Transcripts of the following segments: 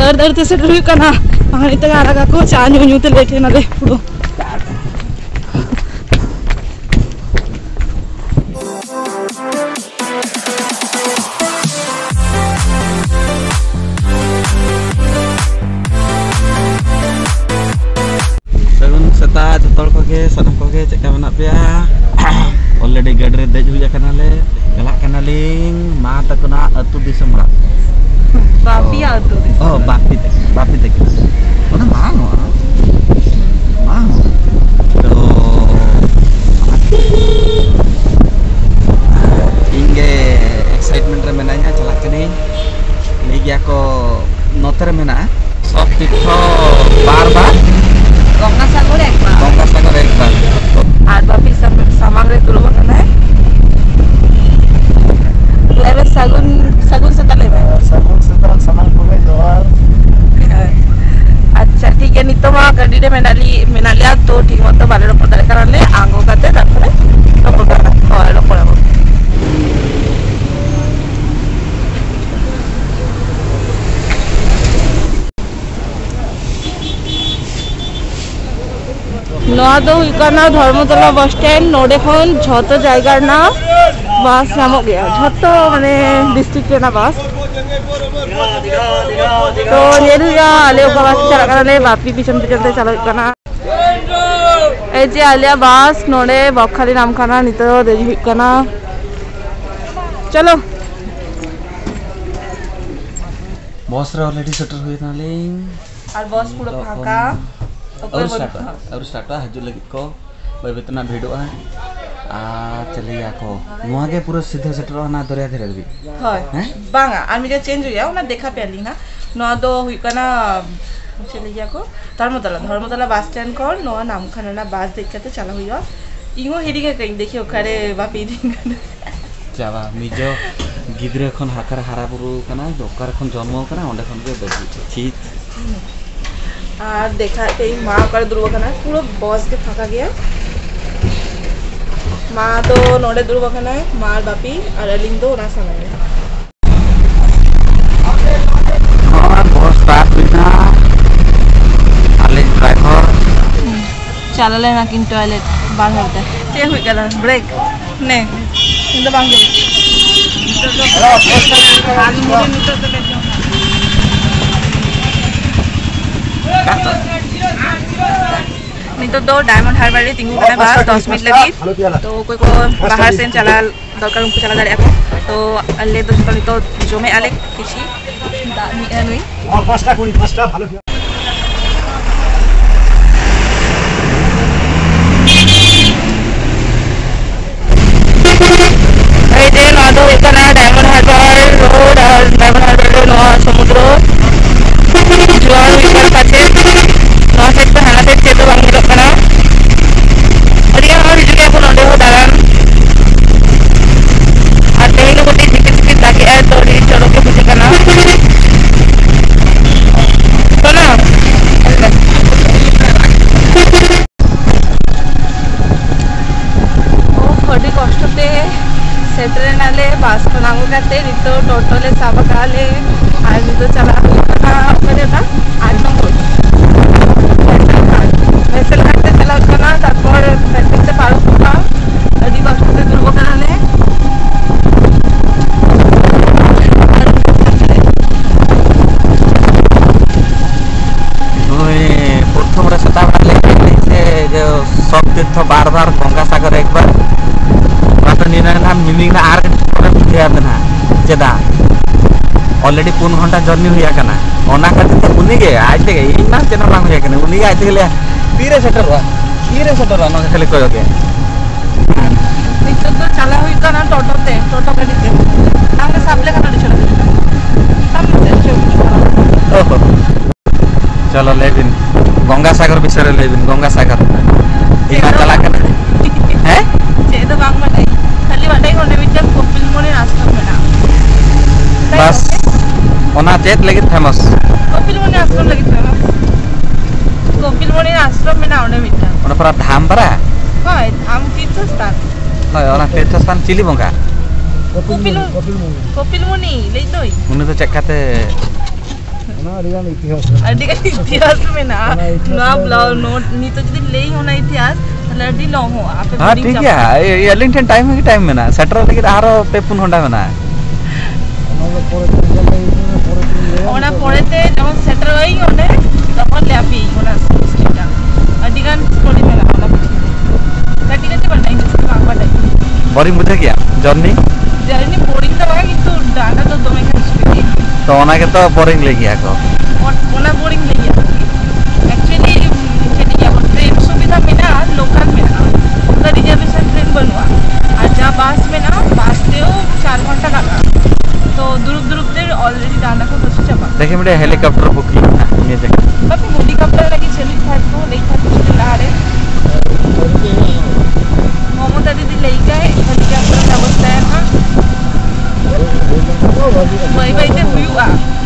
dar dar te setter huyu kana ani te araga ko cha nyu te lete na le puro Seta jotol koge sanam koge cek menak pia already gadre dej huja kanale galak kanaling mata kena atu di semra bapi atu oh bapi teh mana mau to inge excitement re menanya celak kene lagi aku noter mena sok pitho bar Gongga Sagar ekbar আর বাপি সামাংরে তুলব না লেবে সাগুন সেটা লেবে sagun setan samang koge doar আচ্ছা ঠিক আছে নিতো মা গাড়িতে মেনালি আর তো ঠিক মতো বালের উপর দাঁড়িয়ে কারণে আঙ্গো কাতে তারপরে রপর করাবো नोआ दो हुईकाना धर्मतला बस स्टैंड नोडे खन झतो जायगार ना बस नामक गया झतो माने डिस्ट्रिक्ट रेना बस तो ये हुआ आले का बस चला करने बापी पिछन पिछन चला करना ए जे आलिया बस नोडे बखाली नाम खाना नितो दे हुईकाना चलो बस रे ऑलरेडी सेटल हुई नालिंग और बस पूरा फाका और स्टार्ट हजू लगी को बेतना भिड़ो चलिए को नुआ के पूरा सीधे सेटर ना दरिया धरे भी हां बांगा আর মিটা চেঞ্জ হইয়া ওনা দেখা পেলি না নো দো হুইকানা চলিয়া को ধর্মতলা বাস স্ট্যান্ড কর নো নামখানা না বাস দেখাতে চালা হইয়া ইগো হেডিকে কই দেখি ওখারে বাপি দিন যাবা মিজো গিদ্রে এখন হাকার হারা পুরো কানা দোকার এখন জন্ম কানা ওন্ডে এখন কে বেশি ঠিক আর দেখাতে মা করে দুর্বখানা পুরো বস के ফাঁকা গিয়া মা তো নড়ে দুর্বখানা মার বাপি আর আলিং তো ওরা সামনে আর বস স্টার্ট বিনা আলিং ড্রাইভার চালালে না কিন্তু টয়লেট বার হতে কে হই গেল ব্রেক নে কিন্তু বাং যাবে হাল মুড়ে নিতে তো বেজো नहीं तो दो डायमंड हार्बर तिंगू करना बाहर 10 मिनट लगी तो कोई को बाहर से चला दरकार उनको चला जा रहा तो अल्ले तो जो में आले किसी नुई और पांचटा ভালো এই যে নদো এখানে ডায়মন্ড হারবার রোড আর ডায়মন্ড হারবার নো সমুদ্র জোয়ার উইকার কাছে নো সেট पे हाना सेट चेतो बांगिलो कना अरिया और जुगे को नडे हो दारान আর তেইলো গতি টিকিট তাকে আর তো রি চড়ো के बुझे कना तो ना ओ खडी कष्टते सेटरे नाले बास नांगो काते रितो टोटले साबकाले আর নিতো চালা মানে না 8 নম্বর ভেসেল হাঁটতে চালা না তারপর ভেসেলতে পারো না যদি কষ্টতে দুর্ঘটনালে ওই প্রথম রে সতাবড়া লেগে যে যে সব তীর্থ বারবার গঙ্গা সাগর একবার মাত্র নিনা নাম মিমিং না আর করে বুঝিয়া দেনা যেদা ऑलरेडी 3 घंटा जर्नी हुआ कना ओना खातिर तो उनी के आज तक इना चैनल बांग हुआ कना उनी के आज तक तीरे सेटर ना खाली कयो के नितो तो चला हुई कना टोटो गाड़ी हमने सामने का गाड़ी चला ओहो चलो लेबिन गंगा सागर विषय लेबिन गंगा सागर इना चला कना हैं जे तो बांग मटाई खाली वाटाई कोने बिच कपिल मोने आश्रम में ना बस ओना चेत लगी फेमस कपिल मोने आश्रम लगी फेमस कपिल मोने आश्रम में ना ओने मिटा ओना पर धाम परा हाय धाम तीर्थस्थान हाय ओना तीर्थस्थान चिली बंगा कपिल मुनि ले तोई उन्हें तो चेक करते इतिहास में ना नोट नहीं तो जब ले होना इतिहास लड़ी लॉन्ग हो आप हां ठीक है एलिंगटन टाइम के टाइम में ना सेटर लगे आरो पे पुन होंडा में ना ओना पड़ेते जब सेटर होई ओने तখন ल्यापी ओना स्ट्रीटा अडिगान स्टोरी में ना ओना लड़ी के बनना इंग्लिश में बाटा बोरिंग बुझे क्या जर्नी बोरिंग तो बाकी तो डाटा तो दो में खर्च तो ओना के तो बोरिंग ले गया को ओना बोरिंग ले गया एक्चुअली खेती क्या ट्रेन सुविधा में ना लोकल में ना उनका रिजर्वेशन ट्रेन बनवा और जहाँ बस में ना बस से 4 घंटा लगा तो दूर से ऑलरेडी डाना को कुछ चपा देखिए मेरे हेलीकॉप्टर बुकिंग ये जगह बाकी हेलीकॉप्टर लगी चली था तो नहीं था कुछ ला रहे ममता दीदी ले गए हेलीकॉप्टर का बसता है ना वही वही हुई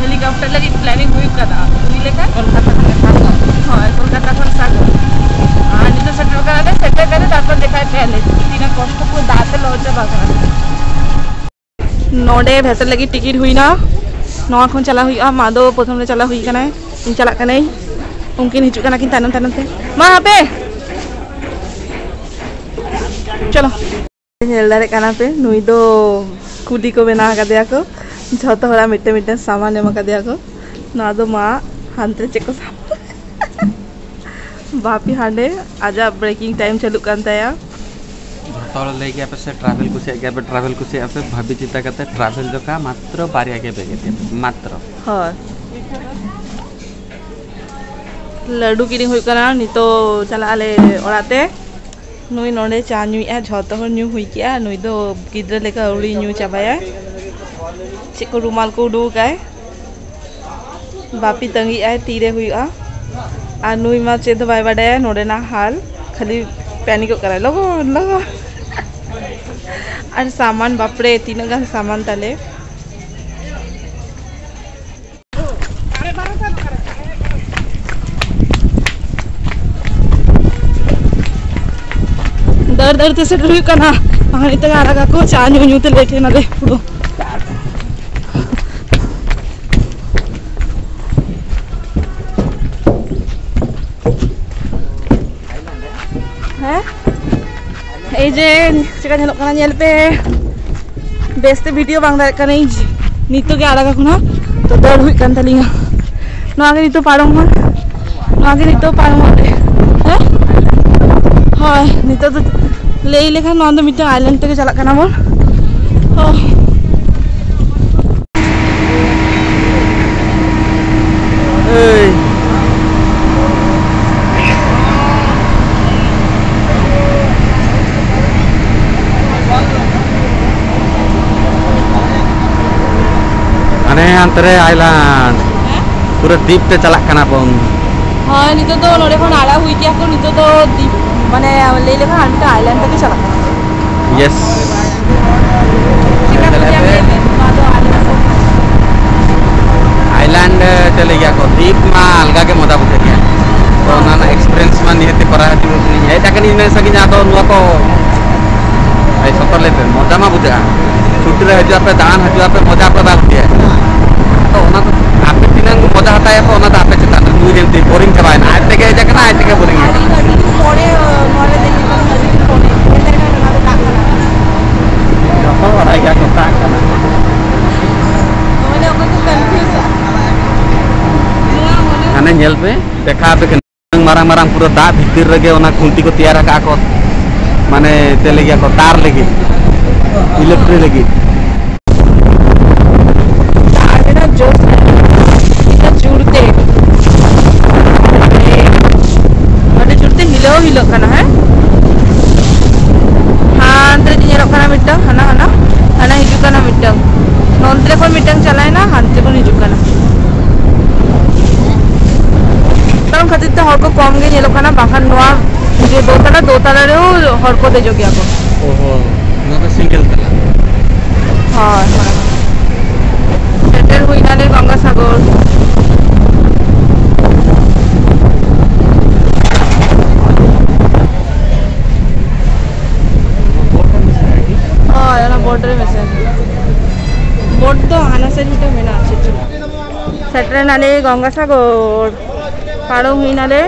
हेलीकॉप्टर लगी प्लानिंग हुई कदा तुम लेकर कोलकाता में हाँ कोलकाता पर सागो नहीं तो सेटल करे तापर देखा पहले तीन कष्ट को दाते लौटे बागना नोडे भेतर लगी टिकट हुई ना नवा खन चला हुई मादो प्रथम रे चला हुई कना इन चला कना उनकिन हिजु कना किन तानम तानम ते मा पे चलो नेल दारे कना पे नुई दो कुली को बना का दिया को झोतो हरा मिट्टे मिट्टे सामान एम का दिया को ना दो मा हांते चेको बापी हांडे आजा ब्रेकिंग टाइम चलु कान ताया तोड़ ले गया पे से ट्रैवल कुछ पे भाभी चिंता करते ट्रैवल जो का मात्र बारी आगे बेगे मात्र हां लड्डू किनी हुई कना नि तो चला आले ओराते नुई नोडे चा न्यू आ झोतो हर न्यू हुई किया नुई दो गिद्र लेका उड़ी न्यू चाबाया चेको रुमाल को उडू गाय बापी तंगी आए तीरे हुई आ नुई मा चेद बाय बाडे नोडे ना हाल खाली पैनिक करा लगो और सामान बापरे तीन गान सामान ताले दर दर से रुई कना पानी तक आरा को चा न्यू न्यू ते लेके ना ले पुरो हैं ए जे चिका झलक कना नेल पे बेस्ते वीडियो बांग दाय कना नितो के आरा का तो दर हुई कन तलिया नवा के नितो पारम हो नवा के नितो पारम हो हैं हाय नितो तो ले लेखा नवा तो मिटे आइलैंड तक चला कना बोल अंतरे आइलैंड पूरा द्वीप पे चला कना पन हां नितो तो नोडे खन आड़ा हुई क्या को नितो तो द्वीप माने ले लेखा हमटा आइलैंड तक चला यस आइलैंड चले गया को द्वीप मा अलगा के मजा बुझे गया तो ना एक्सपीरियंस मा निहते करा हती एटा कनी ने सगी जा तो नुआ को आई सतर लेते मजा मा बुझा छुट्टी रे हजु पे दान हजु पे मजा पे बात दिया तो ना तो आपे तिनंग मजा हता है तो ना तो आपे चिंता नु जेंती बोरिंग चबाय ना आते के जकना आते के बोरिंग है मोरे मोरे देखि तो हजु कोने एते ना ना तो काकना तो बड़ा क्या करता है मैंने ओको तो कंफ्यूज है नेल पे देखा पे मारंग मारंग पूरा दा भीतर रगे ओना खुंटी को तैयार का को माने चले गया को तार लगी इलेक्ट्रिक लगी तार जो जुड़ते हिलो कना है हाँ अंतरे जिन्हें रखना मिट्टंग हना हना हना हिजू कना मिट्टंग नॉन्त्रे को मिट्टंग चलाए ना हंत्रे को हिजू कना तब खातिर तो हर को कम गे ये लोग कना बाहर नवा जो दो ताला रे वो हर को दे जो गया को ओहो ना तो सिंगल तला हाँ सेटल हुई ना ले गंगा सागर बॉर्डर में से बोट तो आना से हिटा में ना अच्छे सेटरे नाले गंगासागर पारो हुई नाले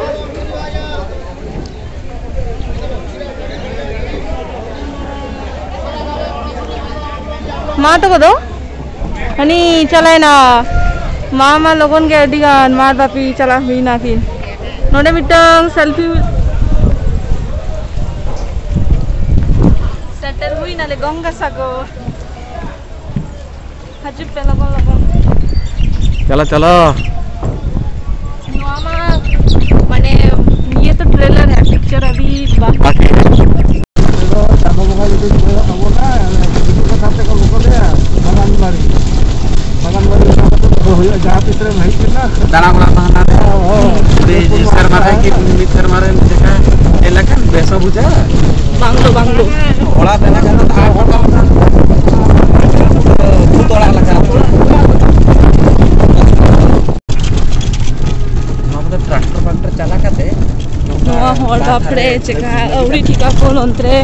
मा तो कदो हनी चलाए ना मा लोगन के अडिगान मार बापी चला हुई ना कि नोडे मिटंग सेल्फी सेटल हुई नाले गंगासागर हजू पे लगन चलो चलो माने ये तो ट्रेलर है पिक्चर अभी बाकी बांग्लो बांग्लो ट्रैक्टर चला करते बापरे चेका अवड़ी टीका फोन अंतरे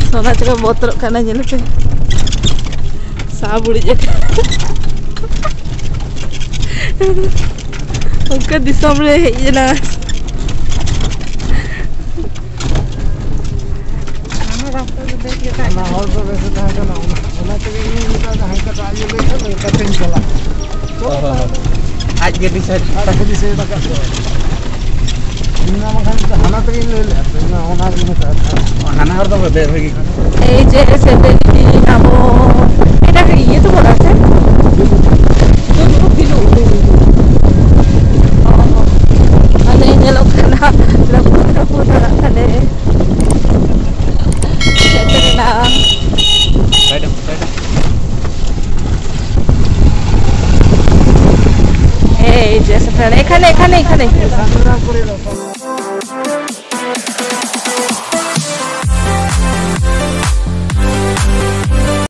सोना चेका बोतल करना जलते साबुड़ी जगह उनका दिसम रे है ना ना और तो वैसे था ना ओना के नहीं का हाइका का आयो ले कटिंग चला आज के डिसाइड का इना मखान तो हाना तो ले ले ना ओना के में हाना और तो बदे होगी ए जे से देखी नामो এটা কি ये तो বলা আছে তো দিলো আনে নেলো খানা পুরো রাখানে সেটা না সাইড এই যে সেটা এখানে করে দাও